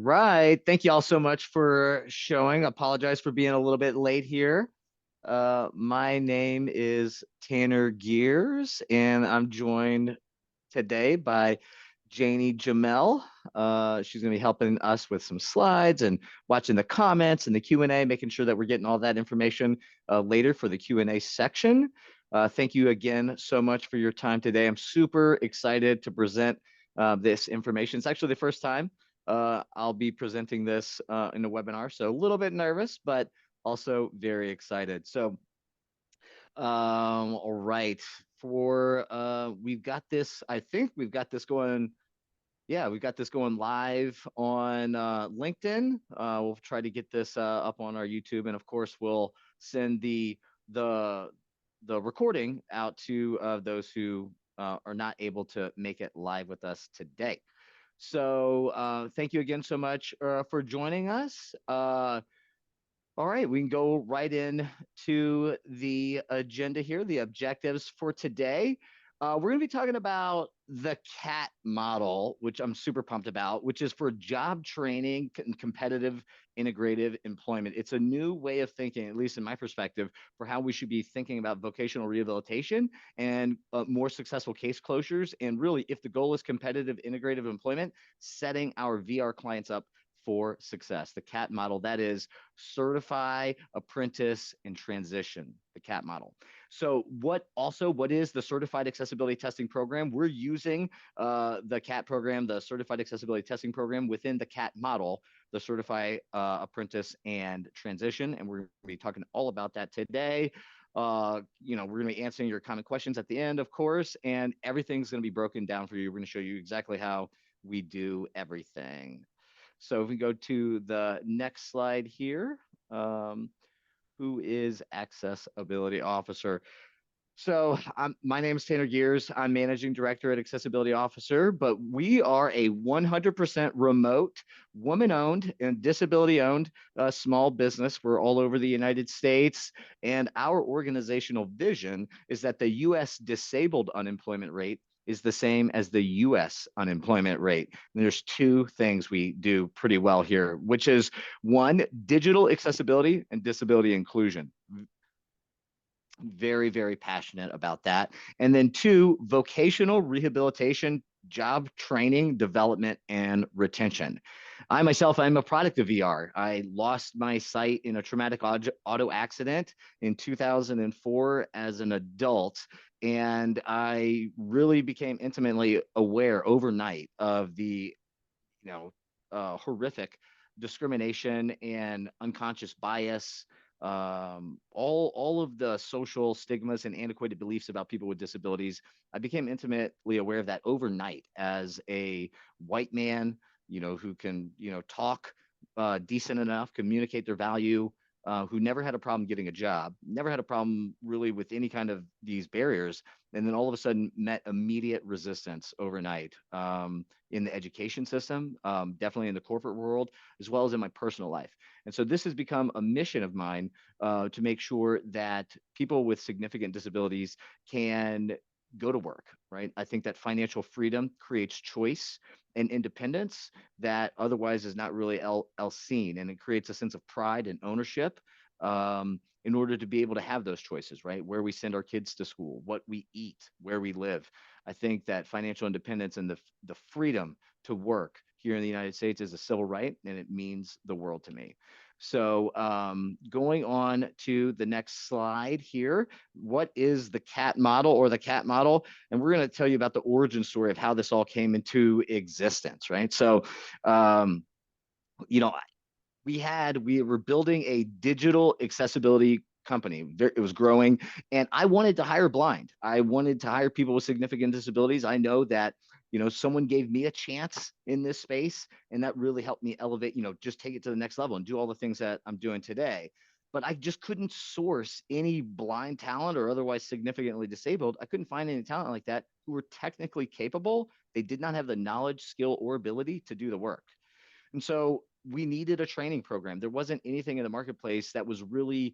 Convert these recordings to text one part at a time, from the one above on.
right. Thank you all so much for showing. Apologize for being a little bit late here. My name is Tanner Gears, and I'm joined today by Janie Jamel. She's going to be helping us with some slides and watching the comments and the Q&A, making sure that we're getting all that information later for the Q&A section. Thank you again so much for your time today. I'm super excited to present this information. It's actually the first time I'll be presenting this in a webinar, so a little bit nervous, but also very excited. So, all right, we've got this, I think we've got this going. Yeah, we've got this going live on LinkedIn. We'll try to get this up on our YouTube, and of course, we'll send the recording out to those who are not able to make it live with us today. So thank you again so much for joining us. All right, we can go right in to the agenda here, the objectives for today. We're going to be talking about the CAT model, which I'm super pumped about, which is for job training and competitive integrative employment. It's a new way of thinking, at least in my perspective, for how we should be thinking about vocational rehabilitation and more successful case closures. And really, if the goal is competitive integrative employment, setting our VR clients up for success. The CAT model, that is certify, apprentice, and transition, the CAT model. So what is the Certified Accessibility Testing Program? We're using the CAT program, the Certified Accessibility Testing Program within the CAT model, the Certify, Apprentice, and Transition. And we're going to be talking all about that today. We're going to be answering your common questions at the end, of course, and everything's going to be broken down for you. We're going to show you exactly how we do everything. So if we go to the next slide here, who is Accessibility Officer? So my name is Tanner Gears. I'm Managing Director at Accessibility Officer, but we are a 100% remote, woman-owned and disability-owned small business. We're all over the United States, and our organizational vision is that the U.S. disabled unemployment rate is the same as the US unemployment rate. And there's two things we do pretty well here, which is one, digital accessibility and disability inclusion. Very, very passionate about that. And then two, vocational rehabilitation, job training, development, and retention. I myself, I'm a product of VR. I lost my sight in a traumatic auto accident in 2004 as an adult. And I really became intimately aware overnight of the, horrific discrimination and unconscious bias, all of the social stigmas and antiquated beliefs about people with disabilities. I became intimately aware of that overnight as a white man, who can, talk decent enough, communicate their value, who never had a problem getting a job, never had a problem really with any kind of these barriers, and then all of a sudden met immediate resistance overnight in the education system, definitely in the corporate world, as well as in my personal life. And so this has become a mission of mine to make sure that people with significant disabilities can go to work, right? I think that financial freedom creates choice and independence that otherwise is not really else seen. And it creates a sense of pride and ownership in order to be able to have those choices, right? Where we send our kids to school, what we eat, where we live. I think that financial independence and the freedom to work here in the United States is a civil right, and it means the world to me. So going on to the next slide here, what is the CAT model or the CAT model? And we're going to tell you about the origin story of how this all came into existence, right? So, we were building a digital accessibility company. It was growing, and I wanted to hire blind. I wanted to hire people with significant disabilities. I know that someone gave me a chance in this space, and that really helped me elevate, just take it to the next level and do all the things that I'm doing today. But I just couldn't source any blind talent or otherwise significantly disabled. I couldn't find any talent like that who were technically capable. They did not have the knowledge, skill, or ability to do the work. And so we needed a training program. There wasn't anything in the marketplace that was really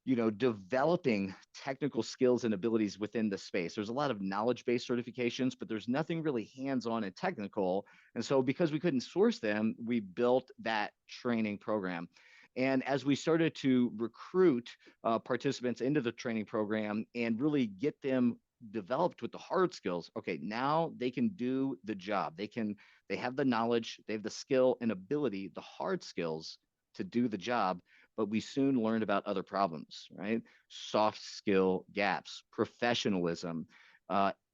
developing technical skills and abilities within the space. There's a lot of knowledge-based certifications, but there's nothing really hands-on and technical. And so because we couldn't source them, we built that training program. And as we started to recruit participants into the training program and really get them developed with the hard skills, okay, now they can do the job. They have the knowledge, they have the skill and ability, the hard skills to do the job, but we soon learned about other problems, right? Soft skill gaps, professionalism,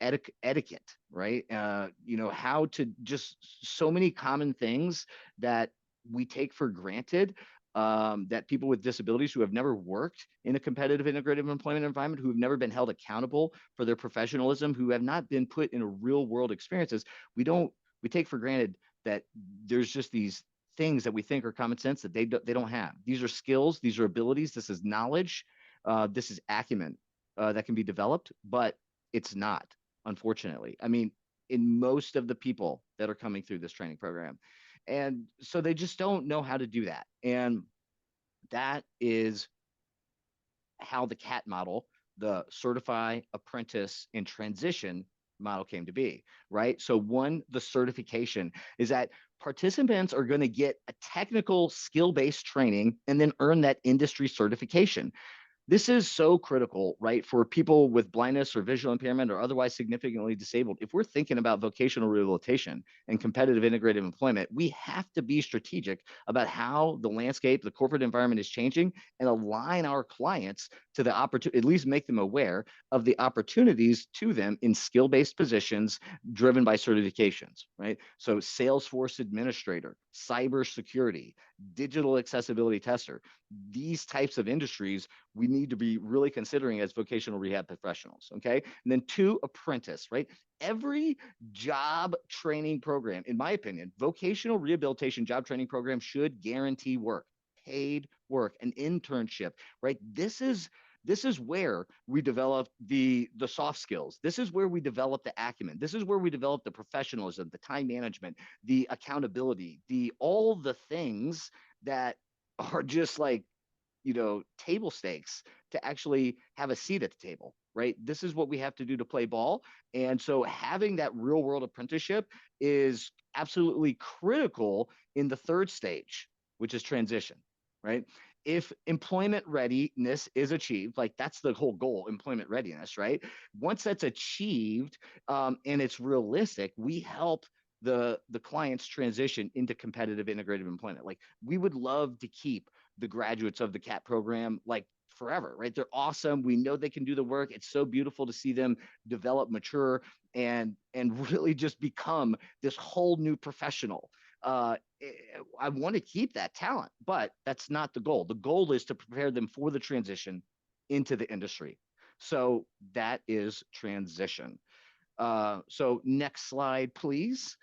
etiquette, right? How to just so many common things that we take for granted, that people with disabilities who have never worked in a competitive integrated employment environment, who have never been held accountable for their professionalism, who have not been put in a real world experiences, we take for granted that there's just these things that we think are common sense that they don't have. These are skills, these are abilities, this is knowledge, this is acumen that can be developed, but it's not, unfortunately. I mean, in most of the people that are coming through this training program. And so they just don't know how to do that. And that is how the CAT model, the certify, apprentice, and transition model came to be, right? So one, the certification is that participants are going to get a technical skill-based training and then earn that industry certification. This is so critical, right, for people with blindness or visual impairment or otherwise significantly disabled. If we're thinking about vocational rehabilitation and competitive integrated employment, we have to be strategic about how the landscape, the corporate environment is changing, and align our clients to the opportunity, at least make them aware of the opportunities to them in skill-based positions driven by certifications, right? So Salesforce administrator, cybersecurity, digital accessibility tester, these types of industries we need to be really considering as vocational rehab professionals. Okay. And then two, apprentice, right? Every job training program, in my opinion, vocational rehabilitation job training program should guarantee work, paid work, an internship, right? This is where we develop the soft skills. This is where we develop the acumen. This is where we develop the professionalism, the time management, the accountability, the all the things that are just like table stakes to actually have a seat at the table, right? This is what we have to do to play ball. And so having that real world apprenticeship is absolutely critical in the third stage, which is transition, right? If employment readiness is achieved, like that's the whole goal, employment readiness, right? Once that's achieved, and it's realistic, we help the clients transition into competitive integrated employment. Like we would love to keep the graduates of the CAT program like forever, right? They're awesome. We know they can do the work. It's so beautiful to see them develop, mature, and really just become this whole new professional. I want to keep that talent, but that's not the goal. The goal is to prepare them for the transition into the industry. So that is transition. So next slide, please.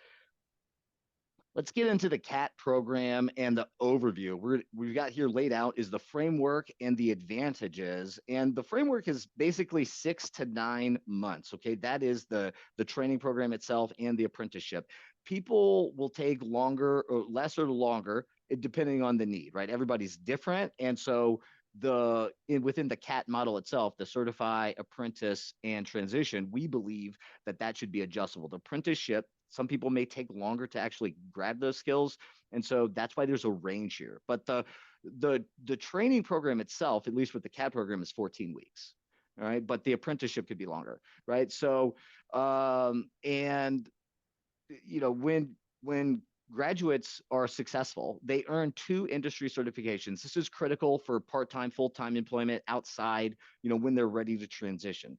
Let's get into the CAT program and the overview. We've got here laid out is the framework and the advantages. And the framework is basically 6 to 9 months. Okay, that is the training program itself and the apprenticeship. People will take longer or less or longer, depending on the need, right? Everybody's different. And so within the CAT model itself, the certify, apprentice, and transition, we believe that should be adjustable. The apprenticeship, some people may take longer to actually grab those skills, and so that's why there's a range here. But the training program itself, at least with the CAT program, is 14 weeks. All right, but the apprenticeship could be longer, right? So, and when graduates are successful, they earn 2 industry certifications. This is critical for part-time, full-time employment outside, when they're ready to transition.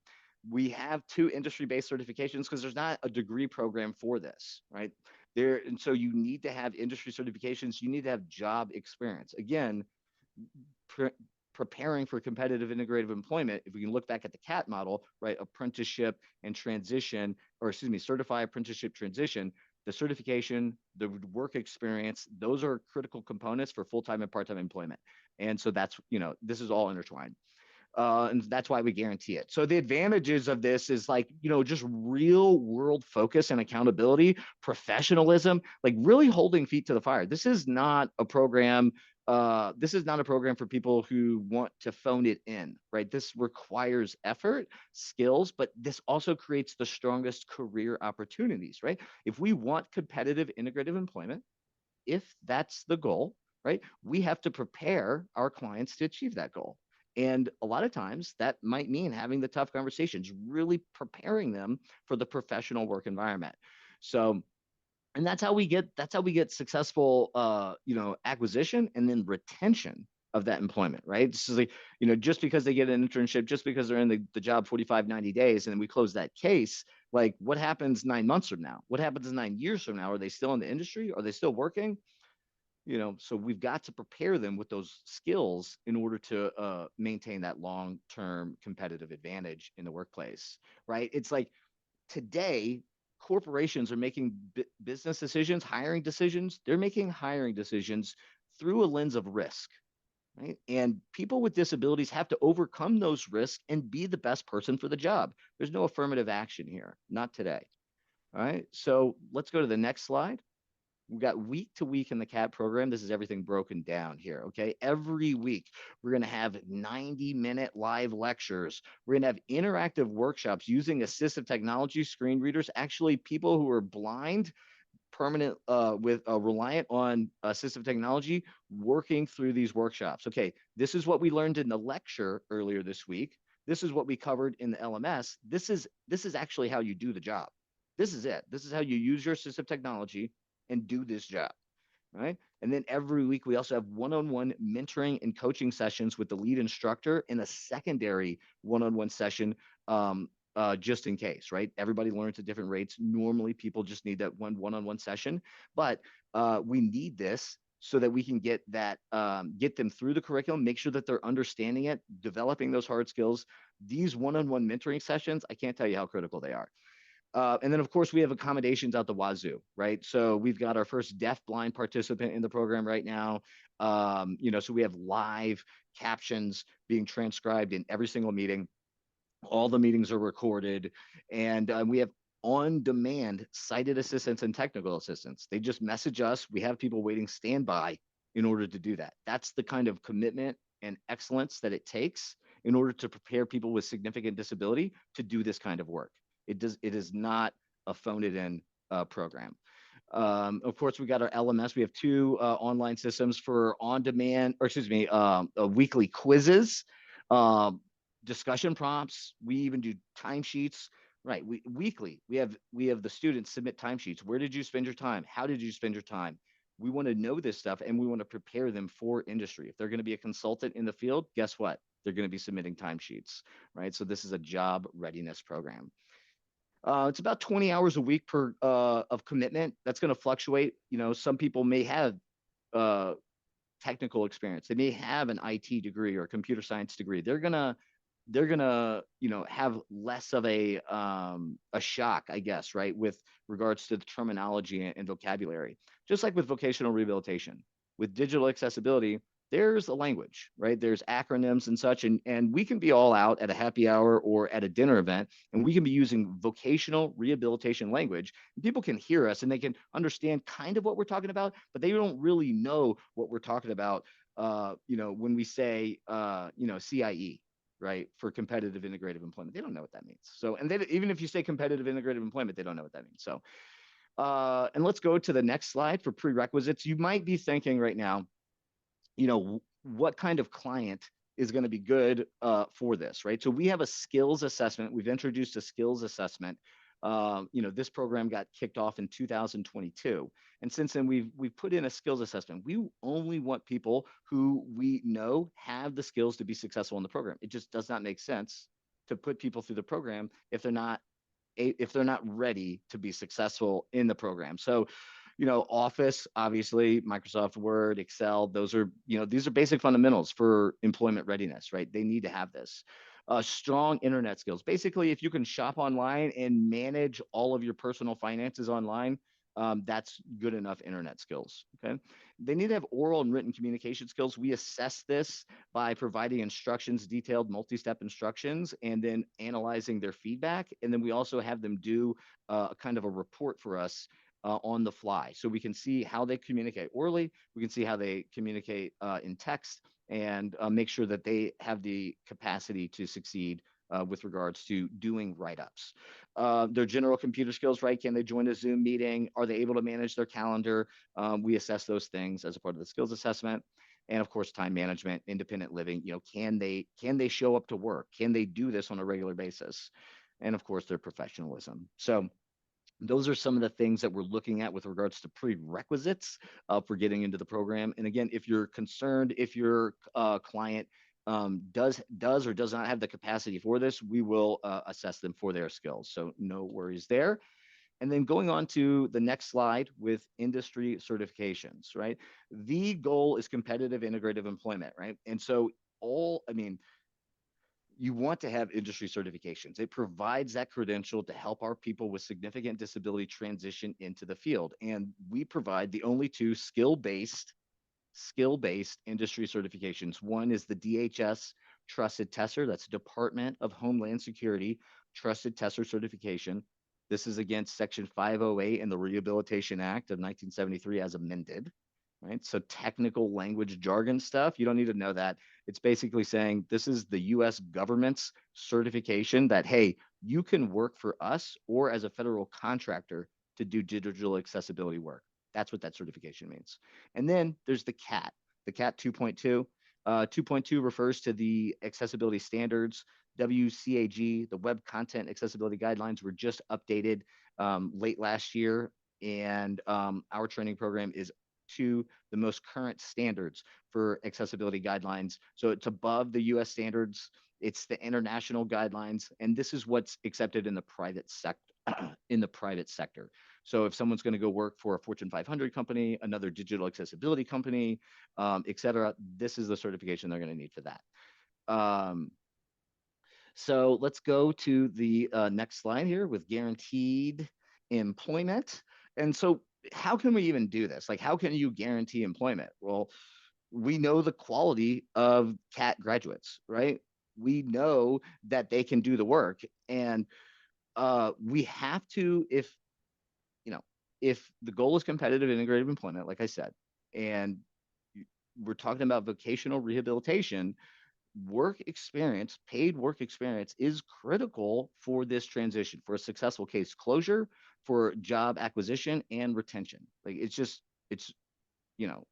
We have 2 industry-based certifications because there's not a degree program for this, right? And so you need to have industry certifications. You need to have job experience. Again, preparing for competitive integrative employment, if we can look back at the CAT model, right, apprenticeship and transition, or excuse me, certify, apprenticeship, transition, the certification, the work experience, those are critical components for full-time and part-time employment. And so that's, this is all intertwined. And that's why we guarantee it. So the advantages of this is like, just real world focus and accountability, professionalism, like really holding feet to the fire. This is not a program. This is not a program for people who want to phone it in, right? This requires effort, skills, but this also creates the strongest career opportunities, right? If we want competitive integrative employment, if that's the goal, right, we have to prepare our clients to achieve that goal. And a lot of times that might mean having the tough conversations, really preparing them for the professional work environment. So, and that's how we get successful acquisition and then retention of that employment, right? This is like, just because they get an internship, just because they're in the job 45, 90 days, and then we close that case, like what happens 9 months from now? What happens 9 years from now? Are they still in the industry? Are they still working? So we've got to prepare them with those skills in order to maintain that long-term competitive advantage in the workplace, right? It's like today, corporations are making business decisions, hiring decisions. They're making hiring decisions through a lens of risk, right? And people with disabilities have to overcome those risks and be the best person for the job. There's no affirmative action here, not today. All right. So let's go to the next slide. We got week to week in the CAT program. This is everything broken down here. Okay. Every week, we're going to have 90-minute live lectures. We're going to have interactive workshops using assistive technology, screen readers, actually, people who are blind, permanent, with reliant on assistive technology, working through these workshops. Okay. This is what we learned in the lecture earlier this week. This is what we covered in the LMS. This is actually how you do the job. This is it. This is how you use your assistive technology and do this job, right? And then every week we also have one-on-one mentoring and coaching sessions with the lead instructor and a secondary one-on-one session, just in case, right? Everybody learns at different rates. Normally people just need that one-on-one session, but we need this so that we can get them through the curriculum, make sure that they're understanding it, developing those hard skills. These one-on-one mentoring sessions, I can't tell you how critical they are. And then, of course, we have accommodations out the wazoo, right? So we've got our first deaf-blind participant in the program right now. So we have live captions being transcribed in every single meeting. All the meetings are recorded, and we have on-demand sighted assistance and technical assistance. They just message us. We have people waiting standby in order to do that. That's the kind of commitment and excellence that it takes in order to prepare people with significant disability to do this kind of work. It is not a phone it in program. Of course, we got our LMS. We have two online systems for on-demand, or excuse me, weekly quizzes, um, discussion prompts. We even do timesheets. Right, weekly. We have the students submit timesheets. Where did you spend your time? How did you spend your time? We want to know this stuff, and we want to prepare them for industry. If they're going to be a consultant in the field, guess what? They're going to be submitting timesheets, right? So this is a job readiness program. It's about 20 hours a week per of commitment. That's going to fluctuate. Some people may have uh, technical experience. They may have an IT degree or a computer science degree. They're gonna have less of a shock, I guess, right, with regards to the terminology and vocabulary. Just like with vocational rehabilitation, with digital accessibility, there's a language, right? There's acronyms and such, and we can be all out at a happy hour or at a dinner event, and we can be using vocational rehabilitation language. And people can hear us and they can understand kind of what we're talking about, but they don't really know what we're talking about. When we say, CIE, right, for competitive integrative employment, they don't know what that means. So, and even if you say competitive integrative employment, they don't know what that means. So, and let's go to the next slide for prerequisites. You might be thinking right now, what kind of client is going to be good for this, right? So we have a skills assessment. We've introduced a skills assessment. This program got kicked off in 2022, and since then we've put in a skills assessment. We only want people who we know have the skills to be successful in the program. It just does not make sense to put people through the program if they're not ready to be successful in the program. So, Office, obviously, Microsoft Word, Excel, these are basic fundamentals for employment readiness, right? They need to have this. Strong internet skills. Basically, if you can shop online and manage all of your personal finances online, That's good enough internet skills. Okay. They need to have oral and written communication skills. We assess this by providing instructions, detailed multi-step instructions, and then analyzing their feedback. And then we also have them do kind of a report for us on the fly. So we can see how they communicate orally, we can see how they communicate in text, and make sure that they have the capacity to succeed with regards to doing write-ups. Their general computer skills, right? Can they join a Zoom meeting? Are they able to manage their calendar? We assess those things as a part of the skills assessment. And of course, time management, independent living. Can they show up to work? Can they do this on a regular basis? And of course, their professionalism. So those are some of the things that we're looking at with regards to prerequisites for getting into the program. And again, if you're concerned, if your client does or does not have the capacity for this, we will assess them for their skills. So no worries there. And then going on to the next slide with industry certifications, right? The goal is competitive integrative employment, right? And so I mean, you want to have industry certifications. It provides that credential to help our people with significant disability transition into the field. And we provide the only two skill-based industry certifications. One is the DHS Trusted Tester, that's Department of Homeland Security Trusted Tester certification. This is against Section 508 in the Rehabilitation Act of 1973 as amended, right? So technical language jargon stuff, you don't need to know that. It's basically saying this is the US government's certification that, hey, you can work for us or as a federal contractor to do digital accessibility work. That's what that certification means. And then there's the CAT 2.2. 2.2 refers to the accessibility standards. WCAG, the Web Content Accessibility Guidelines, were just updated late last year. And our training program is to the most current standards for accessibility guidelines. So it's above the US standards, it's the international guidelines, and this is what's accepted in the private sector. So if someone's going to go work for a Fortune 500 company, another digital accessibility company, et cetera, this is the certification they're going to need for that. So let's go to the next slide here with guaranteed employment. And so how can we even do this? Like, how can you guarantee employment? Well, we know the quality of CAT graduates, right? We know that they can do the work. And we have to, if the goal is competitive integrated employment, like I said, and we're talking about vocational rehabilitation, work experience, paid work experience is critical for this transition, for a successful case closure, for job acquisition and retention. Like it's, you know,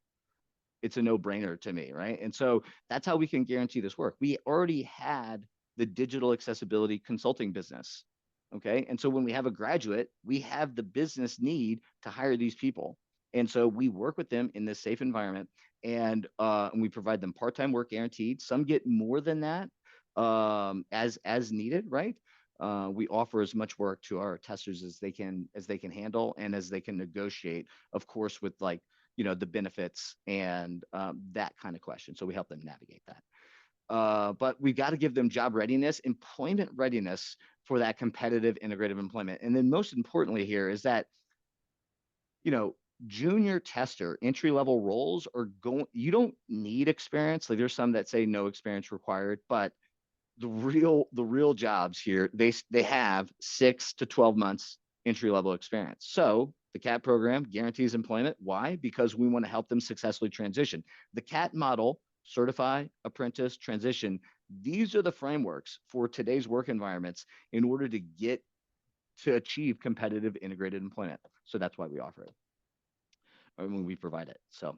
it's a no-brainer to me, right? And so that's how we can guarantee this work. We already had the digital accessibility consulting business. Okay. And so when we have a graduate, we have the business need to hire these people. And so we work with them in this safe environment, and we provide them part-time work guaranteed. Some get more than that as needed, right? We offer as much work to our testers as they can handle and as they can negotiate, of course, with the benefits and that kind of question. So we help them navigate that. But we've got to give them job readiness, employment readiness for that competitive integrative employment. And then most importantly here is that, junior tester entry level roles you don't need experience. Like there's some that say no experience required, but the real jobs here, they have 6 to 12 months entry level experience. So the CAT program guarantees employment. Why? Because we want to help them successfully transition. The CAT model, certify, apprentice, transition, these are the frameworks for today's work environments in order to achieve competitive integrated employment. So that's why we offer it, or when we provide it. So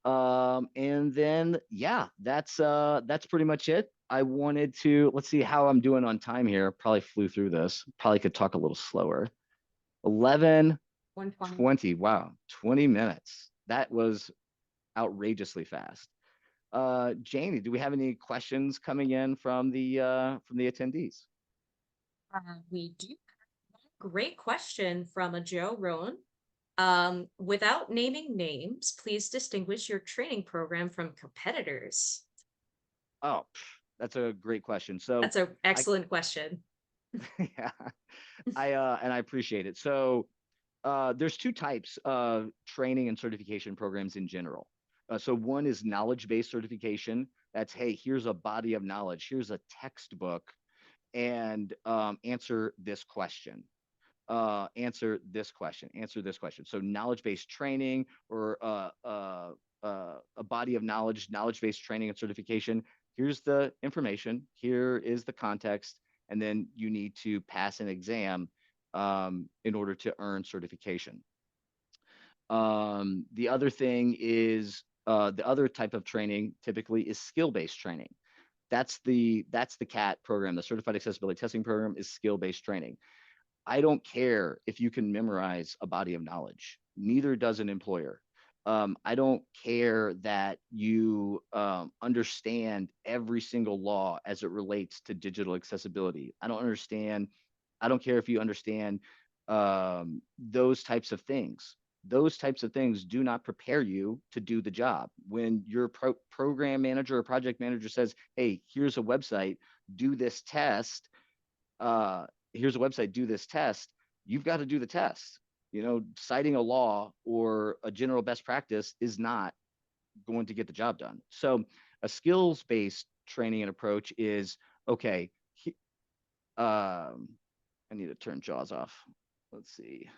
and then yeah, that's pretty much it. I wanted to, let's see how I'm doing on time here. Probably flew through this. Probably could talk a little slower. 11 20. Wow, 20 minutes. That was outrageously fast. Janie, do we have any questions coming in from the attendees? We do. Great question from a Joe Rowan. Without naming names, please distinguish your training program from competitors. Oh, that's a great question. So That's an I excellent question. yeah, I appreciate it. So There's two types of training and certification programs in general. So one is knowledge-based certification. That's, hey, here's a body of knowledge, here's a textbook, and answer this question. Answer this question. Answer this question. So knowledge-based training or a body of knowledge, knowledge-based training and certification. Here's the information. Here is the context, and then you need to pass an exam in order to earn certification. The other thing is the other type of training typically is skill-based training. That's the CAT program. The Certified Accessibility Testing program is skill-based training. I don't care if you can memorize a body of knowledge. Neither does an employer. I don't care that you understand every single law as it relates to digital accessibility. I don't care if you understand those types of things. Those types of things do not prepare you to do the job. When your program manager or project manager says, hey, here's a website, do this test, here's a website, do this test, you've got to do the test. Citing a law or a general best practice is not going to get the job done. So a skills-based training and approach is, okay, I need to turn JAWS off. Let's see.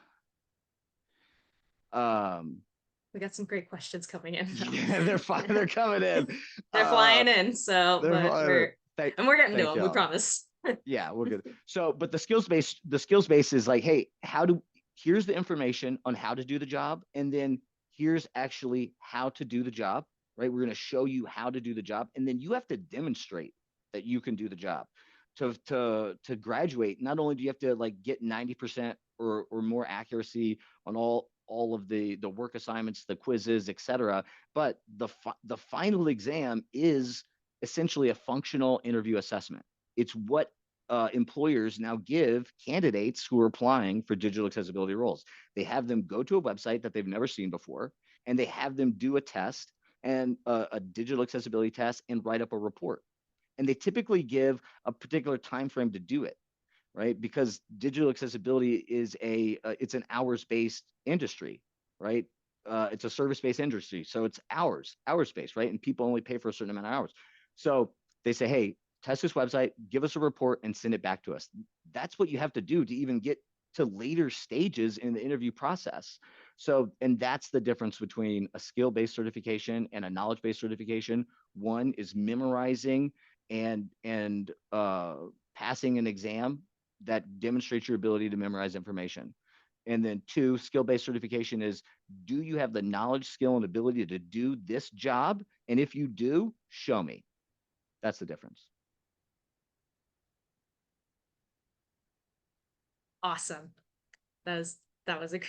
We got some great questions coming in though. Yeah, they're fine. They're coming in. They're flying in, so They're but flying in. we're getting to Thank them, we y'all. promise. Yeah, we're good. So, but the skills base is like, hey, here's the information on how to do the job, and then here's actually how to do the job, right? We're going to show you how to do the job, and then you have to demonstrate that you can do the job. To graduate, not only do you have to like get 90% or more accuracy on all of the work assignments, the quizzes, etc., but the final exam is essentially a functional interview assessment. It's what employers now give candidates who are applying for digital accessibility roles. They have them go to a website that they've never seen before, and they have them do a test and a digital accessibility test and write up a report. And they typically give a particular time frame to do it, right? Because digital accessibility is it's an hours-based industry, right? It's a service-based industry, so it's hours-based, right? And people only pay for a certain amount of hours. So they say, hey, test this website, give us a report, and send it back to us. That's what you have to do to even get to later stages in the interview process. So, and that's the difference between a skill-based certification and a knowledge-based certification. One is memorizing and passing an exam that demonstrates your ability to memorize information. And then two, skill-based certification is, do you have the knowledge, skill, and ability to do this job? And if you do, show me. That's the difference. Awesome. That was an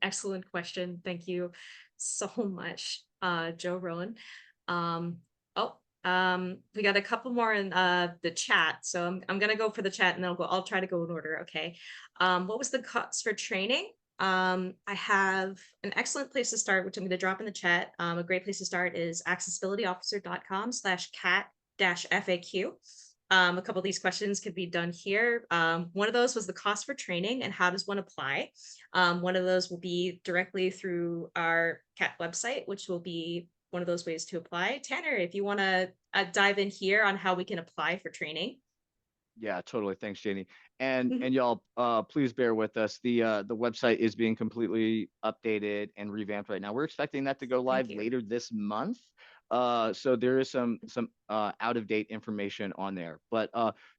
excellent question. Thank you so much, Joe Rowan. Um, we got a couple more in the chat, so I'm gonna go for the chat, and then I'll try to go in order. Okay. What was the cost for training? I have an excellent place to start, which I'm going to drop in the chat. A great place to start is accessibilityofficer.com/cat-FAQ. A couple of these questions could be done here. One of those was the cost for training and how does one apply? One of those will be directly through our CAT website, which will be one of those ways to apply. Tanner, if you want to dive in here on how we can apply for training. Yeah, totally. Thanks, Janie. And y'all, please bear with us. The website is being completely updated and revamped right now. We're expecting that to go live later this month. So there is some out of date information on there. But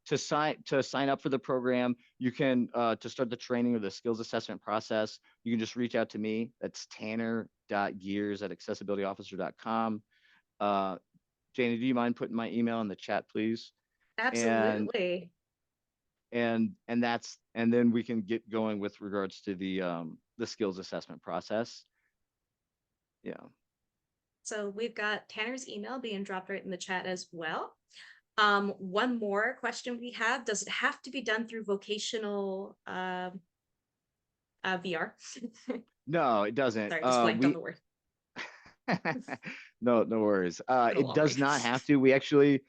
to sign up for the program, you can to start the training or the skills assessment process, you can just reach out to me. That's tanner.gears@accessibilityofficer.com. Janie, do you mind putting my email in the chat, please? Absolutely. And then we can get going with regards to the skills assessment process. Yeah. So we've got Tanner's email being dropped right in the chat as well. One more question we have: does it have to be done through vocational VR? No, it doesn't. Sorry, just blanked on the word. No worries. It does not have to. We actually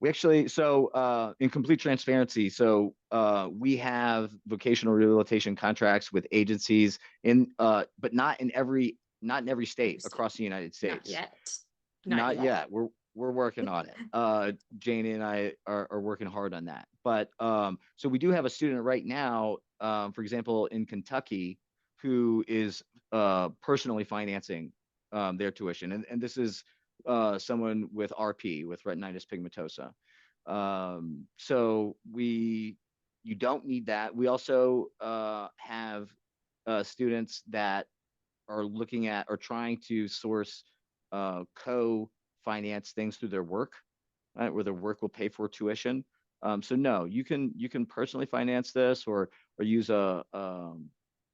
We actually, so in complete transparency, so we have vocational rehabilitation contracts with agencies but not in every Every state state. across the United Not States. yet. Not Not yet. yet. We're working on it. Janie and I are working hard on that. But so we do have a student right now, for example, in Kentucky, who is personally financing their tuition, and this is someone with RP, with retinitis pigmentosa. So you don't need that. We also have students that are looking at or trying to source co-finance things through their work, right, where their work will pay for tuition. So no, you can personally finance this, or use a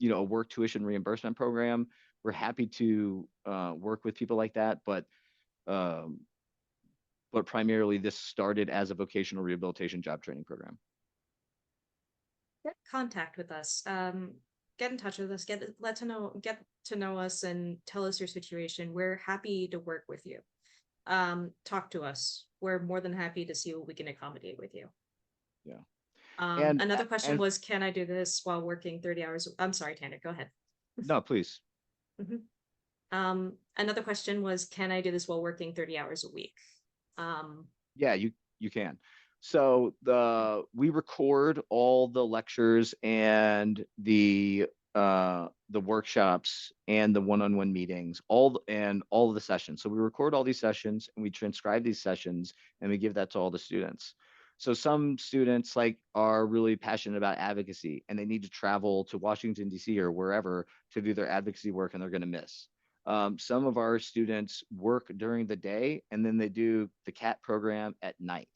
work tuition reimbursement program. We're happy to work with people like that, um, but primarily this started as a vocational rehabilitation job training program. Get in contact with us. Get in touch with us. Get to know us and tell us your situation. We're happy to work with you. Talk to us. We're more than happy to see what we can accommodate with you. Yeah. And Another question and was, can I do this while working 30 hours? I'm sorry, Tanner, go ahead. no, please. Mhm. Another question was, can I do this while working 30 hours a week? Um, Yeah, you can. So we record all the lectures and the workshops and the one-on-one meetings, all of the sessions. So we record all these sessions and we transcribe these sessions and we give that to all the students. So some students like are really passionate about advocacy and they need to travel to Washington, D.C. or wherever to do their advocacy work and they're going to miss. Some of our students work during the day and then they do the CAT program at night.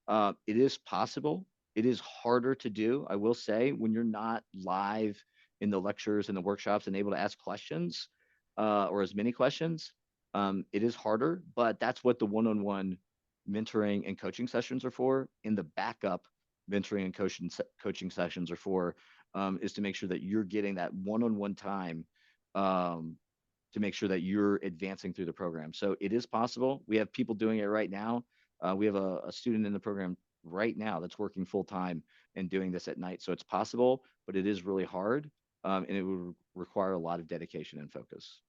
It is possible. It is harder to do, I will say, when you're not live in the lectures and the workshops and able to ask questions or as many questions. It is harder, but that's what the one-on-one mentoring and coaching sessions are for. In the backup mentoring and coaching sessions are for is to make sure that you're getting that one-on-one time um, to make sure that you're advancing through the program. So it is possible. We have people doing it right now. We have a student in the program right now that's working full time and doing this at night. So it's possible, but it is really hard. And it would require a lot of dedication and focus.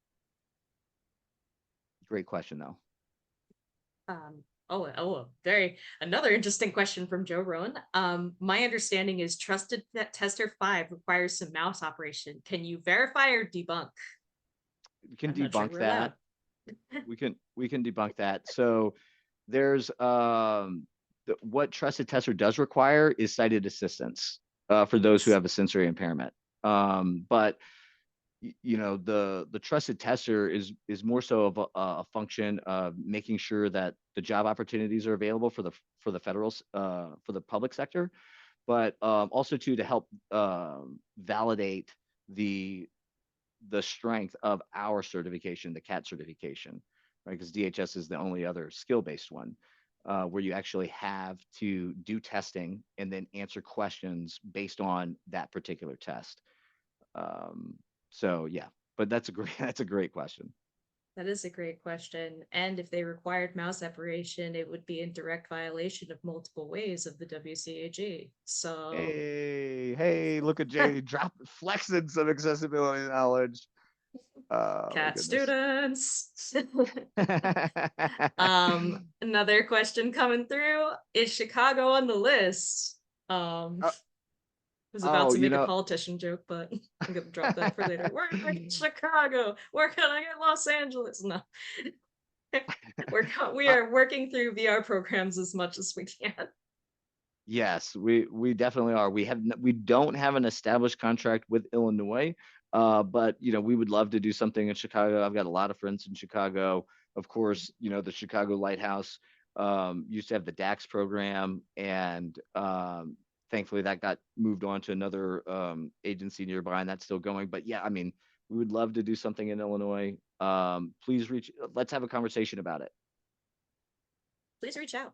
Great question, though. very another interesting question from Joe Rowan. My understanding is trusted tester 5 requires some mouse operation. Can you verify or debunk? We can I'm not sure debunk we're allowed. that. We can debunk that. So there's what trusted tester does require is sighted assistance for those who Yes. have a sensory impairment. But the trusted tester is more so of a function of making sure that the job opportunities are available for the federal for the public sector, but also too to help validate the the strength of our certification, the CAT certification, right? Because DHS is the only other skill-based one where you actually have to do testing and then answer questions based on that particular test. Um, so yeah, but that's a great that's a great question. That is a great question. And if they required mouse separation, it would be in direct violation of multiple ways of the WCAG. So, Hey, look at Jay drop flexing some accessibility knowledge. Oh my cat goodness. students. Another question coming through. Is Chicago on the list? oh, Was about oh, to make a politician joke, but I'm gonna drop that for later. Where can I get Chicago? Where can I get Los Angeles? No. We uh, are working through VR programs as much as we can. Yes, we definitely are. We don't have an established contract with Illinois, but we would love to do something in Chicago. I've got a lot of friends in Chicago. Of course, the Chicago Lighthouse used to have the DAX program, and thankfully that got moved on to another agency nearby, and that's still going. But yeah, I mean, we would love to do something in Illinois. Please let's have a conversation about it. Please reach out.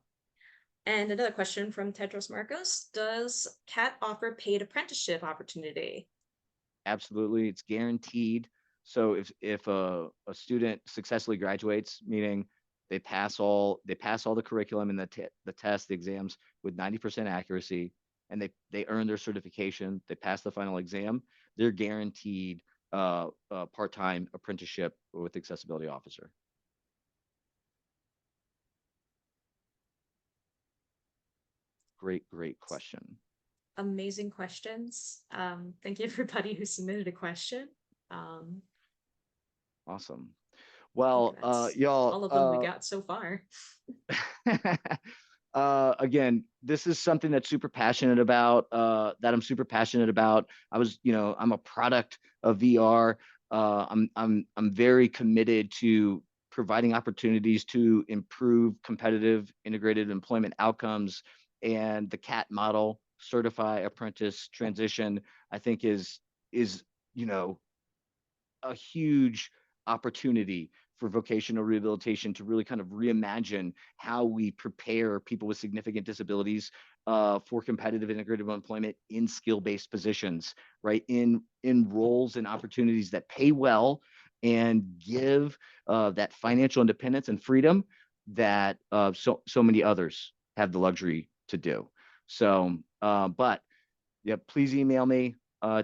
And another question from Tedros Marcos. Does CAT offer paid apprenticeship opportunity? Absolutely, it's guaranteed. So if a student successfully graduates, meaning They pass all the curriculum and the test, the exams with 90% accuracy, and they earn their certification. They pass the final exam. They're guaranteed a part-time apprenticeship with Accessibility Officer. Great question. Amazing questions. Thank you everybody who submitted a question. Awesome. I think Well, that's y'all, all of them we got so far. again, this is something that's super passionate about, that I'm super passionate about. I'm a product of VR. I'm very committed to providing opportunities to improve competitive integrated employment outcomes, and the CAT model, certify apprentice transition, I think is, you know, a huge opportunity for vocational rehabilitation to really kind of reimagine how we prepare people with significant disabilities for competitive integrated employment in skill-based positions, right? In roles and opportunities that pay well and give that financial independence and freedom that so many others have the luxury to do. So, but yeah, please email me,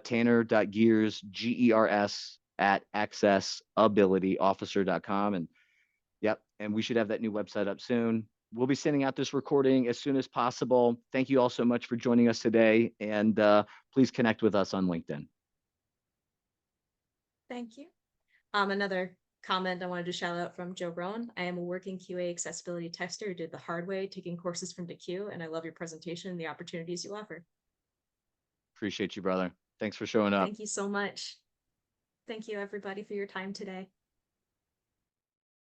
tanner.gears, GERS, at accessabilityofficer.com. And yep, and we should have that new website up soon. We'll be sending out this recording as soon as possible. Thank you all so much for joining us today. And please connect with us on LinkedIn. Thank you. Another comment I wanted to shout out from Joe Rowan. I am a working QA accessibility tester who did the hard way, taking courses from DeQ, and I love your presentation and the opportunities you offer. Appreciate you, brother. Thanks for showing up. Thank you so much. Thank you, everybody, for your time today.